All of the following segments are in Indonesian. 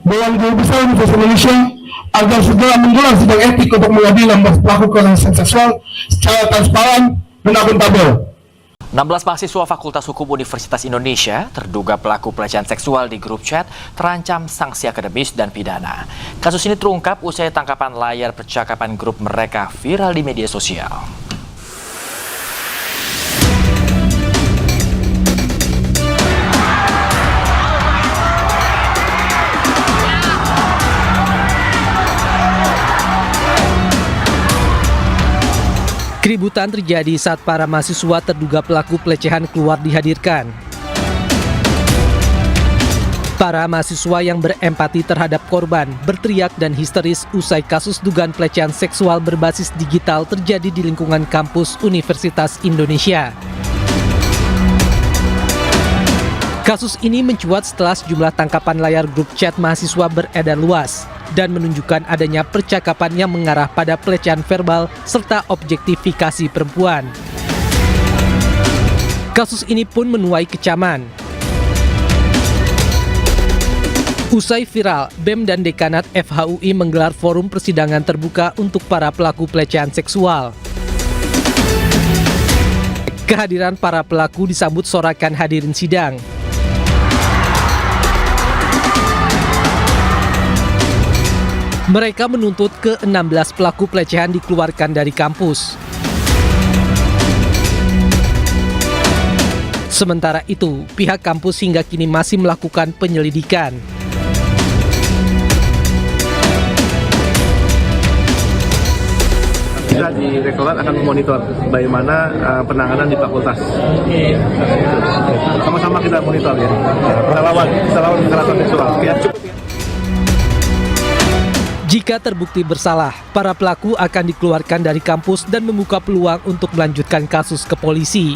Dewan Guru Besar Universitas Indonesia agar segera menggelar sidang etik untuk mengadili 16 pelaku kekerasan seksual secara transparan dan akuntabel. 16 mahasiswa Fakultas Hukum Universitas Indonesia terduga pelaku pelecehan seksual di grup chat terancam sanksi akademis dan pidana. Kasus ini terungkap usai tangkapan layar percakapan grup mereka viral di media sosial. Keributan terjadi saat para mahasiswa terduga pelaku pelecehan keluar dihadirkan. Para mahasiswa yang berempati terhadap korban berteriak dan histeris usai kasus dugaan pelecehan seksual berbasis digital terjadi di lingkungan kampus Universitas Indonesia. Kasus ini mencuat setelah sejumlah tangkapan layar grup chat mahasiswa beredar luas dan menunjukkan adanya percakapan yang mengarah pada pelecehan verbal serta objektifikasi perempuan. Kasus ini pun menuai kecaman. Usai viral, BEM dan Dekanat FHUI menggelar forum persidangan terbuka untuk para pelaku pelecehan seksual. Kehadiran para pelaku disambut sorakan hadirin sidang. Mereka menuntut ke-16 pelaku pelecehan dikeluarkan dari kampus. Sementara itu, pihak kampus hingga kini masih melakukan penyelidikan. Kita di Rektorat akan memonitor bagaimana penanganan di fakultas. Sama-sama kita monitor ya. Kita lawan kekerasan seksual. Jika terbukti bersalah, para pelaku akan dikeluarkan dari kampus dan membuka peluang untuk melanjutkan kasus ke polisi.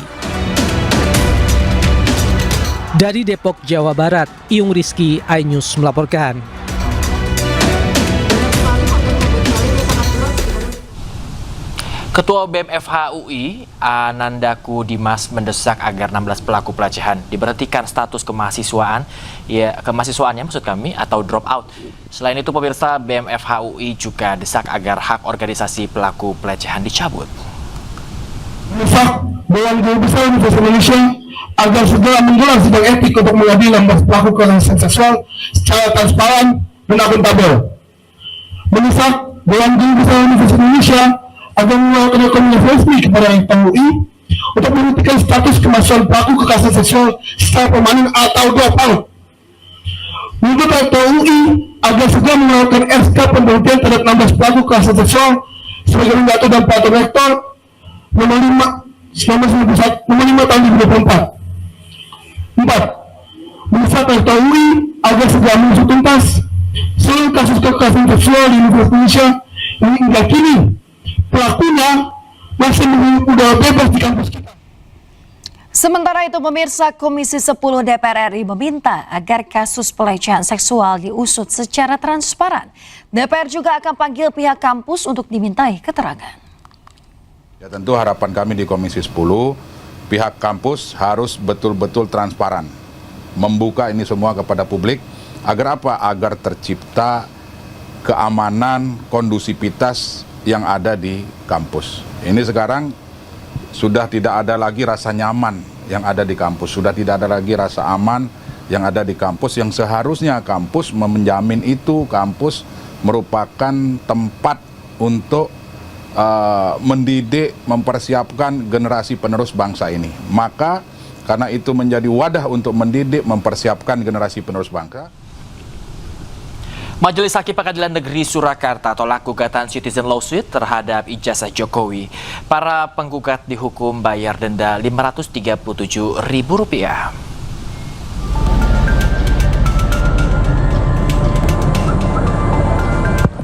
Dari Depok, Jawa Barat, Iyung Rizky, iNews melaporkan. Ketua BEM FHUI, Anandaku Dimas mendesak agar 16 pelaku pelecehan diberhentikan status kemahasiswaannya atau drop out. Selain itu, pemirsa, BEM FHUI juga desak agar hak organisasi pelaku pelecehan dicabut. Mendesak Dewan Guru Besar Universitas Indonesia agar segera menggelar sidang etik untuk mengadili 16 pelaku kekerasan seksual secara transparan dan akuntabel. Mendesak Dewan Guru Besar Universitas Indonesia agar mengeluarkan rekomendasi resmi kepada FHUI untuk menghentikan status kemahasiswaan pelaku kekerasan seksual secara permanen atau drop out. Menuntut FHUI agar segera mengeluarkan SK pemberhentian terhadap 16 pelaku kekerasan seksual sebagai diatur dalam peraturan rektor nomor 5 tahun 2024. 4. Mendesak FHUI agar segera mengusut tuntas seluruh kasus kekerasan seksual di Universitas Indonesia yang hingga kini pelakunya masih menunggu udara bebas di kampus kita. Sementara itu, pemirsa, Komisi 10 DPR RI meminta agar kasus pelecehan seksual diusut secara transparan. DPR juga akan panggil pihak kampus untuk dimintai keterangan. Ya, tentu harapan kami di Komisi 10, pihak kampus harus betul-betul transparan, membuka ini semua kepada publik. Agar apa? Agar tercipta keamanan, kondusivitas yang ada di kampus. Ini sekarang sudah tidak ada lagi rasa nyaman yang ada di kampus, sudah tidak ada lagi rasa aman yang ada di kampus, yang seharusnya kampus menjamin itu. Kampus merupakan tempat untuk mendidik, mempersiapkan generasi penerus bangsa ini. Maka karena itu menjadi wadah untuk mendidik, mempersiapkan generasi penerus bangsa. Majelis Hakim Pengadilan Negeri Surakarta tolak gugatan Citizen Lawsuit terhadap ijazah Jokowi. Para penggugat dihukum bayar denda Rp537.000.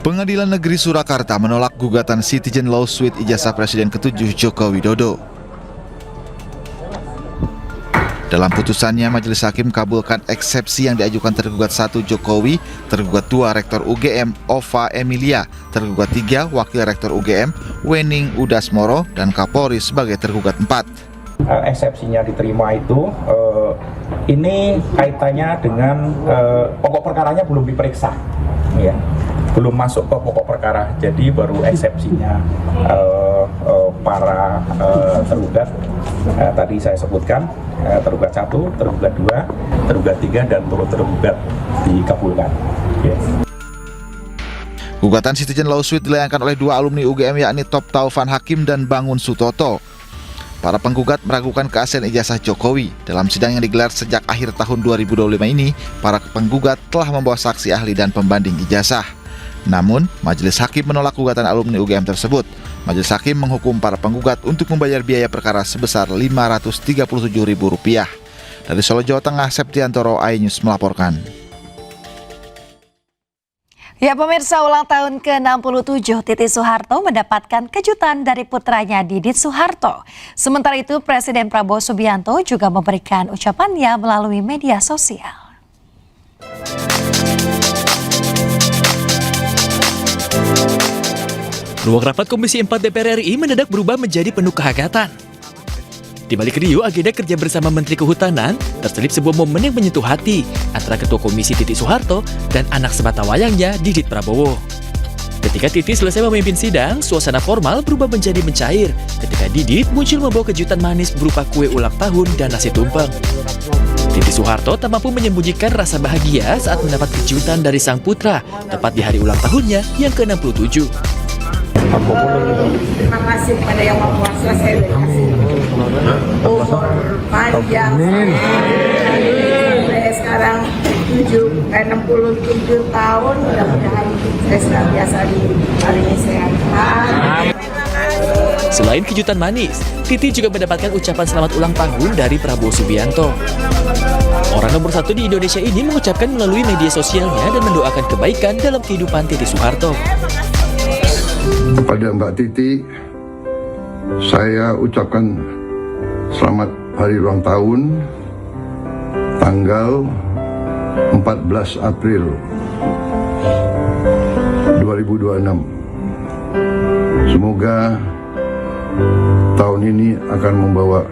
Pengadilan Negeri Surakarta menolak gugatan Citizen Lawsuit ijazah Presiden ke-7 Joko Widodo. Dalam putusannya, Majelis Hakim kabulkan eksepsi yang diajukan tergugat 1 Jokowi, tergugat 2 Rektor UGM Ova Emilia, tergugat 3 Wakil Rektor UGM Wening Udasmoro, dan Kapolri sebagai tergugat 4. Eksepsinya diterima itu Ini kaitannya dengan pokok perkaranya belum diperiksa, ya, belum masuk ke pokok perkara, jadi baru eksepsinya para tergugat. Tadi saya sebutkan tergugat 1, tergugat 2, tergugat 3 dan turut tergugat dikabulkan. Ya. Gugatan Citizen Lawsuit dilayangkan oleh 2 alumni UGM yakni Top Taufan Hakim dan Bangun Sutoto. Para penggugat meragukan keaslian ijazah Jokowi. Dalam sidang yang digelar sejak akhir tahun 2025 ini, para penggugat telah membawa saksi ahli dan pembanding ijazah. Namun, Majelis Hakim menolak gugatan alumni UGM tersebut. Majelis Hakim menghukum para penggugat untuk membayar biaya perkara sebesar Rp537.000. Dari Solo, Jawa Tengah, Septiantoro, iNews melaporkan. Ya pemirsa, ulang tahun ke-67 Titi Soeharto mendapatkan kejutan dari putranya Didit Soeharto. Sementara itu Presiden Prabowo Subianto juga memberikan ucapannya melalui media sosial. Ruang rapat Komisi 4 DPR RI mendadak berubah menjadi penuh kehangatan. Di balik riuh agenda kerja bersama Menteri Kehutanan, terselip sebuah momen yang menyentuh hati antara Ketua Komisi Titi Soeharto dan anak sematawayangnya Didit Prabowo. Ketika Titi selesai memimpin sidang, suasana formal berubah menjadi mencair ketika Didit muncul membawa kejutan manis berupa kue ulang tahun dan nasi tumpeng. Titi Soeharto tak mampu menyembunyikan rasa bahagia saat mendapat kejutan dari sang putra tepat di hari ulang tahunnya yang ke-67. Terima kasih kepada Yang Maha Kuasa, saya kasih umur panjang. Saya sekarang 67 tahun, mudah-mudahan saya senantiasa diparingi sehat. Selain kejutan manis, Titi juga mendapatkan ucapan selamat ulang tahun dari Prabowo Subianto. Orang nomor 1 di Indonesia ini mengucapkan melalui media sosialnya dan mendoakan kebaikan dalam kehidupan Titi Soeharto. Kepada Mbak Titi, saya ucapkan selamat hari ulang tahun tanggal 14 April 2026. Semoga tahun ini akan membawa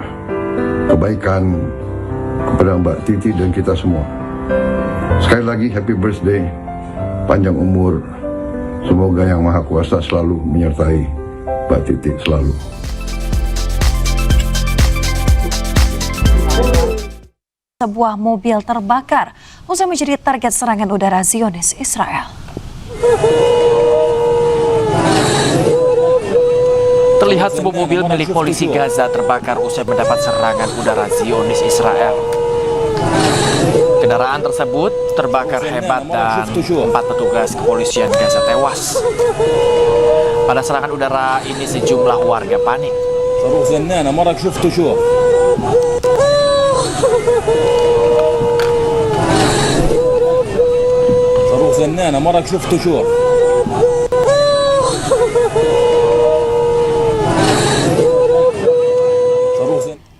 kebaikan kepada Mbak Titi dan kita semua. Sekali lagi happy birthday, panjang umur. Semoga Yang Maha Kuasa selalu menyertai Mbak Titi selalu. Sebuah mobil terbakar usai menjadi target serangan udara Zionis Israel. Terlihat sebuah mobil milik polisi Gaza terbakar usai mendapat serangan udara Zionis Israel. Kendaraan tersebut terbakar hebat dan 4 petugas kepolisian Gaza tewas. Pada serangan udara ini sejumlah warga panik.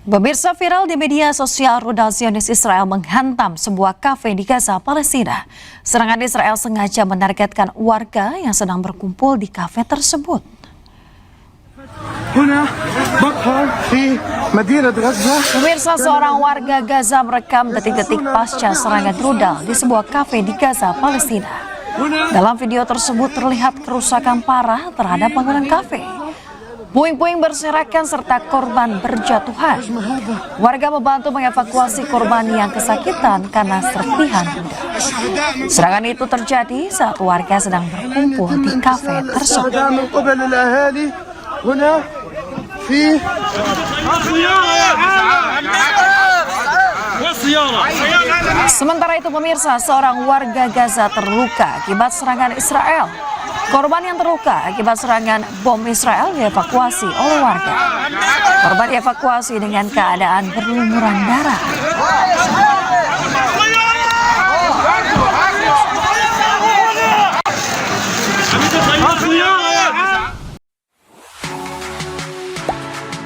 Pemirsa, viral di media sosial, rudal Zionis Israel menghantam sebuah kafe di Gaza, Palestina. Serangan Israel sengaja menargetkan warga yang sedang berkumpul di kafe tersebut. Pemirsa, seorang warga Gaza merekam detik-detik pasca serangan rudal di sebuah kafe di Gaza, Palestina. Dalam video tersebut terlihat kerusakan parah terhadap bangunan kafe. Puing-puing berserakan serta korban berjatuhan. Warga membantu mengevakuasi korban yang kesakitan karena serpihan udara. Serangan itu terjadi saat warga sedang berkumpul di kafe tersebut. Sementara itu pemirsa, seorang warga Gaza terluka akibat serangan Israel. Korban yang terluka akibat serangan bom Israel dievakuasi oleh warga. Korban dievakuasi dengan keadaan berlumuran darah.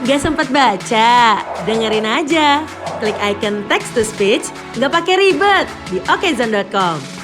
Gak sempat baca? Dengerin aja. Klik icon text to speech, gak pakai ribet di okezone.com.